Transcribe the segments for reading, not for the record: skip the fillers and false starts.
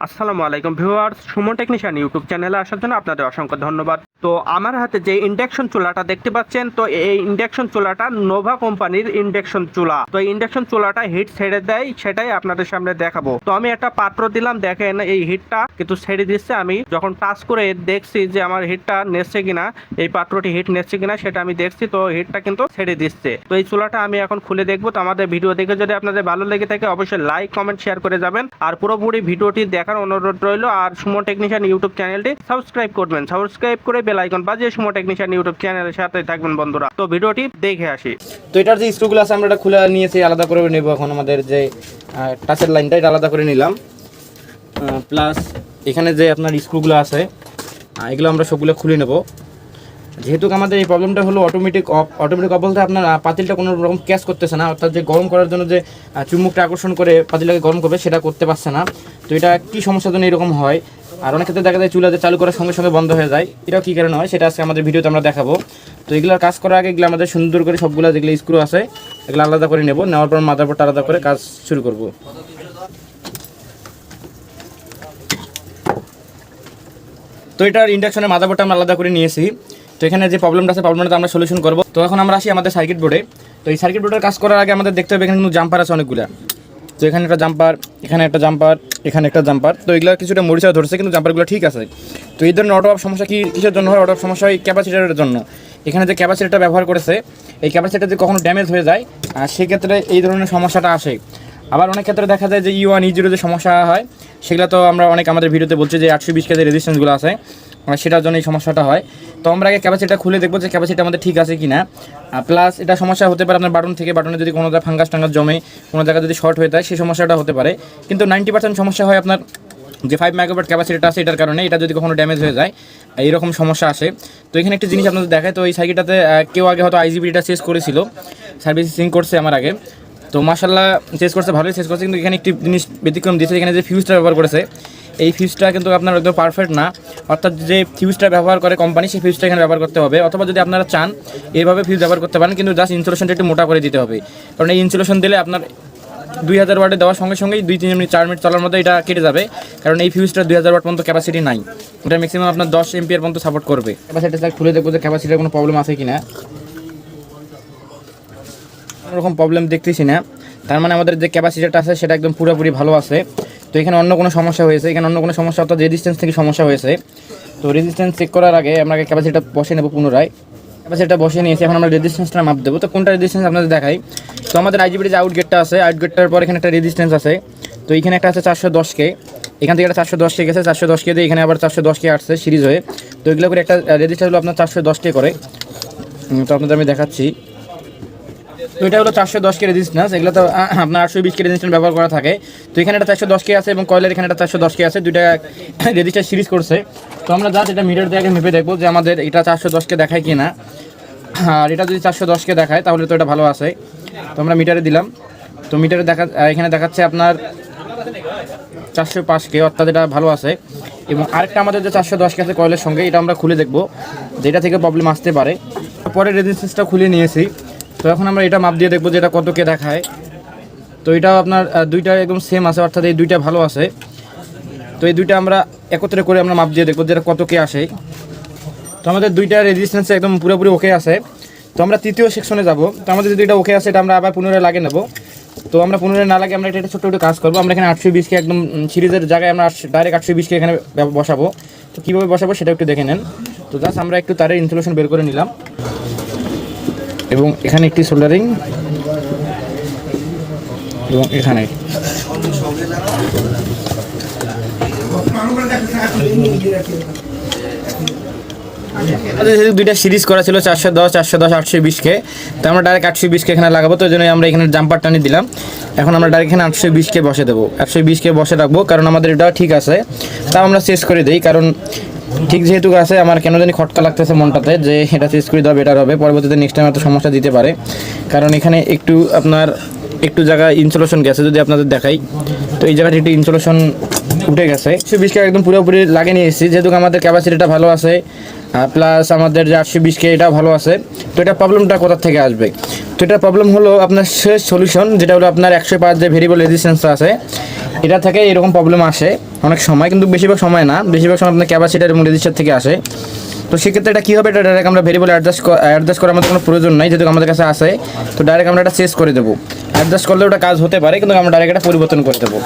আসসালামু আলাইকুম viewers, Suman technician YouTube চ্যানেলে আসার জন্য আপনাদের অসংখ্য ধন্যবাদ। তো আমার হাতে যে ইন্ডাকশন চুলাটা দেখতে পাচ্ছেন, তো এই ইন্ডাকশন চুলাটা নোভা কোম্পানির ইন্ডাকশন চুলা। তো এই ইন্ডাকশন চুলাটা হিট ছেড়ে দেয়, সেটাই আপনাদের সামনে দেখাবো। তো আমি একটা পাত্র দিলাম, দেখেন এই হিটটা কিন্তু ছেড়ে দিচ্ছে। আমি যখন টাচ করে দেখছি যে আমার হিটটা নেচ্ছে কিনা, এই পাত্রটি হিট নেচ্ছে কিনা সেটা আমি দেখছি। তো হিটটা কিন্তু ছেড়ে দিচ্ছে। তো এই চুলাটা আমি এখন খুলে দেখবো। তো আমাদের ভিডিও দেখে যদি আপনাদের ভালো লেগে থাকে অবশ্যই লাইক কমেন্ট শেয়ার করে যাবেন, আর পুরোপুরি ভিডিওটি দেখার অনুরোধ রইল। আর সুমন টেকনিশিয়ান ইউটিউব চ্যানেলটি সাবস্ক্রাইব করবেন, সাবস্ক্রাইব করে বেল আইকন বাজিয়ে সুমন টেকনিশিয়ান ইউটিউব চ্যানেলের সাথে থাকবেন বন্ধুরা। তো ভিডিওটি দেখে আসি। তো এটার যে স্ক্রুগুলো আছে আমরা এটা খুলে নিয়েছি, আলাদা করে নেব। এখন আমাদের যে টাচের লাইনটা এটা আলাদা করে নিলাম, প্লাস এখানে যে আপনার স্ক্রুগুলো আছে এগুলো আমরা সবগুলো খুলে নেব। যেহেতু আমাদের এই প্রবলেমটা হলো অটোমেটিক অফ বলতে আপনার পাতিলটা কোনো রকম ক্যাচ করতেছে না, অর্থাৎ যে গরম করার জন্য যে চুম্বকটা আকর্ষণ করে পাতিলটাকে গরম করবে সেটা করতে পারছে না। তো এটা কী সমস্যার জন্য এরকম হয়, আর অনেক ক্ষেত্রে দেখা যায় চুলা যে চালু করার সঙ্গে সঙ্গে বন্ধ হয়ে যায়, এটাও কী কারণে হয় সেটা আজকে আমাদের ভিডিওতে আমরা দেখাবো। তো এগুলোর কাজ করার আগে এগুলো আমাদের সুন্দর করে সবগুলো যেগুলো স্ক্রু আছে এগুলো আলাদা করে নেব, নেওয়ার পর মাদারবোর্ডটা আলাদা করে কাজ শুরু করব। তো এটার ইন্ডাকশনের মাদারবোর্ডটা আমরা আলাদা করে নিয়েছি। তো এখানে যে প্রবলেমটা আছে প্রবলেমটা আমরা সলিউশন করব। তো এখন আমরা আসি আমাদের সার্কিট বোর্ডে। তো এই সার্কিট বোর্ডের কাজ করার আগে আমাদের দেখতে হবে এখানে কিন্তু জাম্পার আছে অনেকগুলো। তো এখানে একটা জাম্পার, এখানে একটা জাম্পার, এখানে একটা জাম্পার। তো এগুলো কিছুটা মরিচা ধরছে, কিন্তু জাম্পারগুলো ঠিক আছে। তো এই ধরনের অটো অফ সমস্যা কিসের জন্য হয়? অটো অফ সমস্যা হয় ক্যাপাসিটারের জন্য। এখানে যে ক্যাপাসিটারটা ব্যবহার করেছে এই ক্যাপাসিটার যদি কখনো ড্যামেজ হয়ে যায় সেক্ষেত্রে এই ধরনের সমস্যাটা আসে। আবার অনেক ক্ষেত্রে দেখা যায় যে E1 E0 যে সমস্যা হয় সেগুলো তো আমরা অনেক আমাদের ভিডিওতে বলছি যে 820 কেজি রেজিস্ট্যান্সগুলো আছে সেটার জন্য এই সমস্যাটা হয়। তো আমরা আগে ক্যাপাসিটিটা খুলে দেখবো যে ক্যাপাসিটি আমাদের ঠিক আছে কি না। প্লাস এটা সমস্যা হতে পারে আপনার বাটন থেকে, বাটনে যদি কোনো জায়গায় ফাঙ্গাস টাঙ্গাস জমে, কোনো জায়গায় যদি শর্ট হয়ে যায় সেই সমস্যাটা হতে পারে। কিন্তু 90% সমস্যা হয় আপনার যে 5 মেগাওয়াট ক্যাপাসিটিটা আছে এটার কারণে। এটা যদি কখনো ড্যামেজ হয়ে যায় এইরকম সমস্যা আসে। তো এখানে একটি জিনিস আপনাদের দেখায়। তো এই সাইকেলটাতে কেউ আগে হয়তো IGBটা চেঞ্জ করেছিল, সার্ভিসিং করছে আমার আগে। তো মাশাআল্লাহ চেঞ্জ করছে, ভালোই চেঞ্জ করছে। কিন্তু এখানে একটি জিনিস ব্যতিক্রম দিয়েছে, এখানে যে ফিউজটা ব্যবহার করেছে এই ফিউজটা কিন্তু আপনার একদম পারফেক্ট না। অর্থাৎ যে ফিউজটা ব্যবহার করে কোম্পানি সেই ফিউজটা এখানে ব্যবহার করতে হবে, অথবা যদি আপনারা চান এইভাবে ফিউজ ব্যবহার করতে পারেন, কিন্তু জাস্ট ইনসুলেশনটা একটু মোটা করে দিতে হবে। কারণ এই ইনসুলেশন দিলে আপনার 2000 ওয়াটে দেওয়ার সঙ্গে সঙ্গেই 2-3 মিনিট 4 মিনিট চলার মধ্যে এটা কেটে যাবে। কারণ এই ফিউজটা 2000 ওয়াট পর্যন্ত ক্যাপাসিটি নাই, এটা ম্যাক্সিমাম আপনার 10 এমপিআর পর্যন্ত সাপোর্ট করবে। ক্যাপাসিটিটা খুলে দেখবো যে ক্যাপাসিটির কোনো প্রবলেম আছে কি না। কোনোরকম প্রবলেম দেখতেছি না, তার মানে আমাদের যে ক্যাপাসিটিটা আছে সেটা একদম পুরোপুরি ভালো আছে। তো এখানে অন্য কোনো সমস্যা হয়েছে, এখানে অন্য কোনো সমস্যা অর্থাৎ রেজিস্ট্যান্স থেকে সমস্যা হয়েছে। তো রেজিস্ট্যান্স চেক করার আগে আমরা ক্যাপাসিটিটা বসে নেব পুনরায়। ক্যাপাসিটিটা বসে নিয়েছি, এখন আমরা রেজিস্ট্যান্সটা মাপ দেবো। তো কোনটা রেজিস্ট্যান্স আপনাদের দেখাই। তো আমাদের IGBর যে আউটগেটটা আছে, আউটগেটটার পর এখানে একটা রেজিস্ট্যান্স আছে। তো এখানে একটা আছে 410K, এখান থেকে একটা 410K গেছে, 410K দিয়ে এখানে আবার 410K আসছে সিরিজ হয়ে। তো এগুলো করে একটা রেজিস্টার হলো আপনার 410K করে। তো আপনাদের আমি দেখাচ্ছি। তো এটা হলো 410K রেজিস্ট্যান্স, এগুলো তো আপনার 820K রেজিস্ট্যান্স ব্যবহার করা থাকে। তো এখানে একটা 410K আছে এবং কয়েলের এখানে একটা 410K আছে, দুইটা রেজিস্টার সিরিজ করছে। তো আমরা জাস্ট এটা মিটার দিয়ে আগে মেপে দেখবো যে আমাদের এটা 410K দেখায় কি না। আর এটা যদি 410K দেখায় তাহলে তো এটা ভালো আছে। তো আমরা মিটারে দিলাম, তো মিটারে এখানে দেখাচ্ছে আপনার 405K, অর্থাৎ এটা ভালো আছে। এবং আরেকটা আমাদের যে 410K আছে কয়েলের সঙ্গে, এটা আমরা খুলে দেখবো যেটা থেকে প্রবলেম আসতে পারে। পরে রেজিস্ট্যান্সটা খুলে নিয়েছি। তো এখন আমরা এটা মাপ দিয়ে দেখবো যে এটা কত কে দেখায়। তো এটাও আপনার দুইটা একদম সেম আছে, অর্থাৎ এই দুইটা ভালো আছে। তো এই দুইটা আমরা একত্রে করে আমরা মাপ দিয়ে দেখবো যে এটা কত কে আসে। তো আমাদের দুইটা রেজিস্ট্যান্স একদম পুরোপুরি ওকে আছে। তো আমরা তৃতীয় সেকশনে যাব। তো আমাদের যদি এটা ওকে আছে এটা আমরা আবার পুনরায় লাগিয়ে নেব। তো আমরা পুনরায় না লাগে আমরা এটা ছোট্ট একটু কাজ করবো। আমরা এখানে 820K একদম সিরিজের জায়গায় আমরা ডাইরেক্ট 820K এখানে বসাবো। তো কীভাবে বসাবো সেটা একটু দেখে নেন। তো জাস্ট আমরা একটু তারের ইনসুলেশন বের করে নিলাম এবং এখানে একটি সোল্ডারিং এবং এখানে দুইটা সিরিজ করা ছিল 410, 820K। তো আমরা ডাইরেক্ট 820K এখানে লাগাবো। তো ওই জন্য আমরা এখানে জাম্পার টানি দিলাম। এখন আমরা ডাইরেক্ট এখানে 820K বসে দেবো, 820K বসে রাখবো, কারণ আমাদের এটা ঠিক আছে। তাও আমরা চেস করে দিই, কারণ ঠিক যেহেতু আছে আমার কেন জানি খটকা লাগতেছে মনটাতে যে এটা চেস করে দেওয়া বেটার হবে, পরবর্তীতে নেক্সট টাইম এত সমস্যা দিতে পারে। কারণ এখানে একটু জায়গা ইনসুলেশন গেছে, যদি আপনাদের দেখাই। তো এই জায়গাটি একটু ইনসুলেশন উঠে গেছে। 820K একদম পুরোপুরি লাগিয়ে নিয়ে এসেছি, যেহেতু আমাদের ক্যাপাসিটিটা ভালো আছে, প্লাস আমাদের যে 820K এটাও ভালো আছে। তো এটা প্রবলেমটা কোথা থেকে আসবে? তো এটা প্রবলেম হলো আপনার শেষ সলিউশন, যেটা হলো আপনার 105 যে ভেরিয়েবল রেজিস্ট্যান্সটা আছে এটা থেকে এরকম প্রবলেম আসে অনেক সময়, কিন্তু বেশিরভাগ সময় না, বেশিরভাগ সময় আপনার ক্যাপাসিটার এবং রেজিস্টার থেকে আসে। তো সেক্ষেত্রে এটা কী হবে, এটা ডাইরেক্ট আমরা ভেরিয়েবল অ্যাডজাস্ট করার আমাদের কোনো প্রয়োজন নাই, যেহেতু আমাদের কাছে আসে। তো ডাইরেক্ট আমরা এটা চেঞ্জ করে দেবো। অ্যাডজাস্ট করলে ওটা কাজ হতে পারে, কিন্তু আমরা ডাইরেক্ট এটা পরিবর্তন করে দেবো।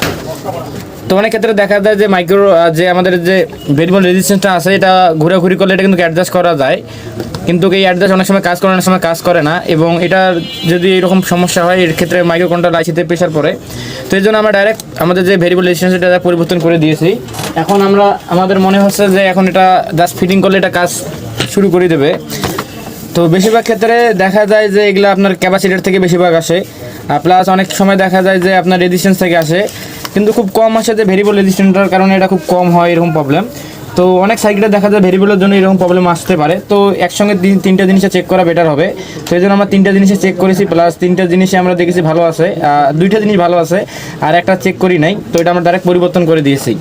তো অনেক ক্ষেত্রে দেখা যায় যে মাইক্রো যে আমাদের যে ভেরিয়েবল রেজিস্ট্যান্সটা আছে, এটা ঘোরাঘুরি করলে এটা কিন্তু অ্যাডজাস্ট করা যায়, কিন্তু এই অ্যাডজাস্ট অনেক সময় কাজ করে, অনেক সময় কাজ করে না। এবং এটার যদি এরকম সমস্যা হয়, এর ক্ষেত্রে মাইক্রো কন্ট্রোলার আইসিতে প্রেশার পড়ে। তো এই জন্য আমরা ডাইরেক্ট আমাদের যে ভেরিয়েবল রেজিস্ট্যান্স এটা পরিবর্তন করে দিয়েছি। এখন আমাদের মনে হচ্ছে যে এখন এটা জাস্ট ফিটিং করলে এটা কাজ শুরু করে দেবে। তো বেশিরভাগ ক্ষেত্রে দেখা যায় যে এগুলো আপনার ক্যাপাসিটার থেকে বেশিরভাগ আসে, প্লাস অনেক সময় দেখা যায় যে আপনার রেজিস্ট্যান্স থেকে আসে, কিন্তু খুব কম আসে যে ভেরিয়েবল রেজিস্ট্যান্সটার কারণে এটা খুব কম হয় এরকম প্রবলেম। তো অনেক সাইকেলে দেখা যায় ভেরিয়েবলের জন্য এরকম প্রবলেম আসতে পারে। তো একসঙ্গে তিনটা জিনিসে চেক করা বেটার হবে। তো এই জন্য আমরা তিনটা জিনিসে চেক করেছি, প্লাস তিনটা জিনিসে আমরা দেখেছি ভালো আছে, দুইটা জিনিস ভালো আছে আর একটা চেক করি নাই। তো এটা আমরা ডাইরেক্ট পরিবর্তন করে দিয়েছি।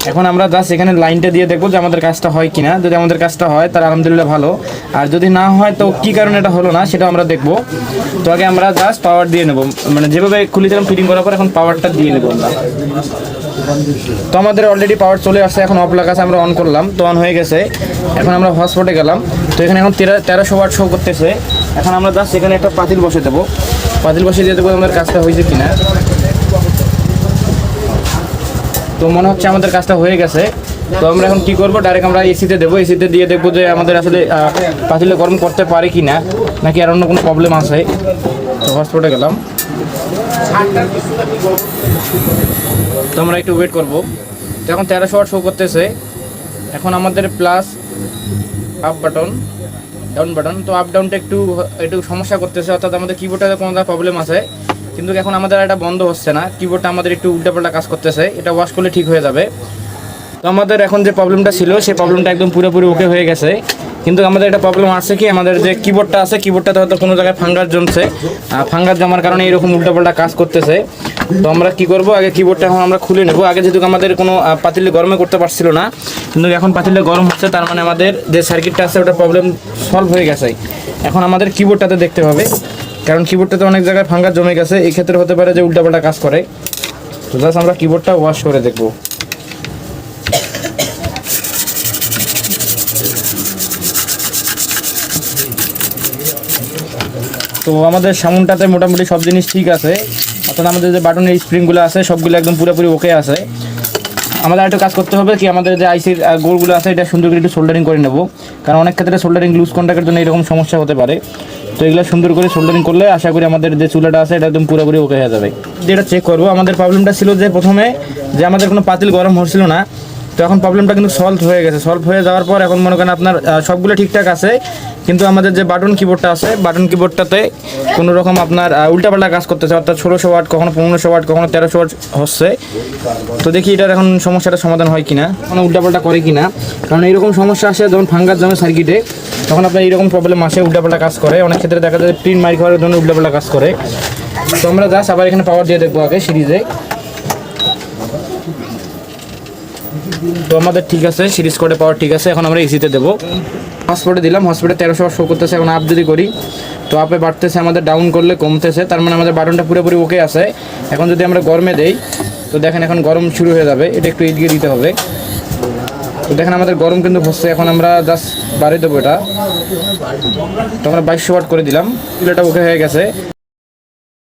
এখন আমরা জাস্ট এখানে লাইনটা দিয়ে দেখবো যে আমাদের কাজটা হয় কিনা। যদি আমাদের কাজটা হয় তাহলে আলহামদুলিল্লাহ ভালো, আর যদি না হয় তো কী কারণে এটা হলো না সেটা আমরা দেখবো। তো আগে আমরা জাস্ট পাওয়ার দিয়ে নেবো, মানে যেভাবে খুলেছিলাম ফিটিং করার পর এখন পাওয়ারটা দিয়ে নেবো আমরা। তো আমাদের অলরেডি পাওয়ার চলে আসছে, এখন অফ লাগা আছে, আমরা অন করলাম, তো অন হয়ে গেছে। এখন আমরা হটস্পটে গেলাম, তো এখানে এখন 1300 ওয়াট শো করতেছে। এখন আমরা জাস্ট এখানে একটা পাতিল বসে দেবো, পাতিল বসে দিয়ে দেবো আমাদের কাজটা হয়েছে কিনা। তো মনে হচ্ছে আমাদের কাজটা হয়ে গেছে। তো আমরা এখন কি করবো, ডাইরেক্ট আমরা এসিতে দেবো, এসিতে দিয়ে দেখবো যে আমাদের আসলে পাতিলে গরম করতে পারে কি না, নাকি আর অন্য কোনো প্রবলেম আছে। তো হটস্পটে গেলাম, তো আমরা একটু ওয়েট করবো। তো এখন 1300 ওয়াট শো করতেছে। এখন আমাদের plus up button, down button, তো আপ ডাউনটা একটু সমস্যা করতেছে, অর্থাৎ আমাদের কিবোর্ডটাতে কোনো প্রবলেম আছে, কিন্তু এখন আমাদের এটা বন্ধ হচ্ছে না, কিবোর্ডটা আমাদের একটু উল্টাপাল্টা কাজ করতেছে। এটা ওয়াশ করলে ঠিক হয়ে যাবে। তো আমাদের এখন যে প্রবলেমটা ছিল সেই প্রবলেমটা একদম পুরোপুরি ওকে হয়ে গেছে, কিন্তু আমাদের একটা প্রবলেম আসছে কি, আমাদের যে কিবোর্ডটা আছে কিবোর্ডটাতে হয়তো কোনো জায়গায় ফাঙ্গাস জমছে, ফাঙ্গাস জমার কারণে এরকম উল্টাপাল্টা কাজ করতেছে। তো আমরা কি করব, আগে কিবোর্ডটা এখন আমরা খুলে নেব। আগে যেহেতু আমাদের কোনো পাতিলে গরমে করতে পারছিল না, কিন্তু এখন পাতিলে গরম হচ্ছে, তার মানে আমাদের যে সার্কিটটা আছে ওটার প্রবলেম সলভ হয়ে গেছে। এখন আমাদের কিবোর্ডটাতে দেখতে হবে, কারণ কিবোর্ডটাতে অনেক জায়গায় ফাঙ্গাস জমে গেছে, এই ক্ষেত্রে হতে পারে যে উল্টাপাল্টা কাজ করে। তো জাস্ট আমরা কিবোর্ডটা ওয়াশ করে দেখবো। তো আমাদের সামনটাতে মোটামুটি সব জিনিস ঠিক আছে, অর্থাৎ আমাদের যে বাটনের স্প্রিংগুলো আছে সবগুলো একদম পুরোপুরি ওকে আছে। আমাদের একটু কাজ করতে হবে কি, আমাদের যে আইসির গোলগুলো আছে এটা সুন্দর করে একটু সোল্ডারিং করে নেব, কারণ অনেক ক্ষেত্রে সোল্ডারিং লুজ কন্ট্যাক্টের জন্য এরকম সমস্যা হতে পারে। তো এগুলো সুন্দর করে সোল্ডারিং করলে আশা করি আমাদের যে চুলাটা আছে এটা একদম পুরোপুরি ওকে হয়ে যাবে। যেটা চেক করবো, আমাদের প্রবলেমটা ছিল যে প্রথমে যে আমাদের কোনো পাতিল গরম হচ্ছিল না, তো এখন প্রবলেমটা কিন্তু সলভ হয়ে গেছে। সলভ হয়ে যাওয়ার পর এখন মনে করেন আপনার সবগুলো ঠিকঠাক আছে, কিন্তু আমাদের যে বাটন কিবোর্ডটা আছে বাটন কিবোর্ডটাতে কোনো রকম আপনার উল্টাপাল্টা কাজ করতেছে, অর্থাৎ 1600 ওয়াট, কখনো 1500 ওয়াট, কখনো 1300 ওয়াট হচ্ছে। তো দেখি এটার এখন সমস্যাটা সমাধান হয় কিনা, কোনো উল্টাপাল্টা করে কিনা, কারণ এইরকম সমস্যা আসে যখন ফাঙ্গাস জমে সার্কিটে, তখন আপনার এইরকম প্রবলেম আসে, উল্টাপাল্টা কাজ করে। অনেক ক্ষেত্রে দেখা যায় প্রিন্ট মারি খাওয়ার জন্য উল্টাপাল্টা কাজ করে। তো আমরা জাস্ট আবার এখানে পাওয়ার দিয়ে দেখবো আগে সিরিজে। তো আমাদের ঠিক আছে, সিরিজ কোডে পাওয়ার ঠিক আছে। এখন আমরা এসিতে দেবো, হটস্পটে দিলাম, হটস্পটে 1300 ওয়াট শো করতেছে। এখন আপ যদি করি তো আপে বাড়তেছে, আমাদের ডাউন করলে কমতেছে, তার মানে আমাদের বাটনটা পুরোপুরি ওকে আছে। এখন যদি আমরা গরমে দেই তো দেখেন এখন গরম শুরু হয়ে যাবে, এটা একটু এদিকে দিতে হবে। তো দেখেন আমাদের গরম কিন্তু হচ্ছে। এখন আমরা জাস্ট বাড়িয়ে দেবো এটা, তো আমরা 2200 ওয়াট করে দিলাম, এটা ওকে হয়ে গেছে।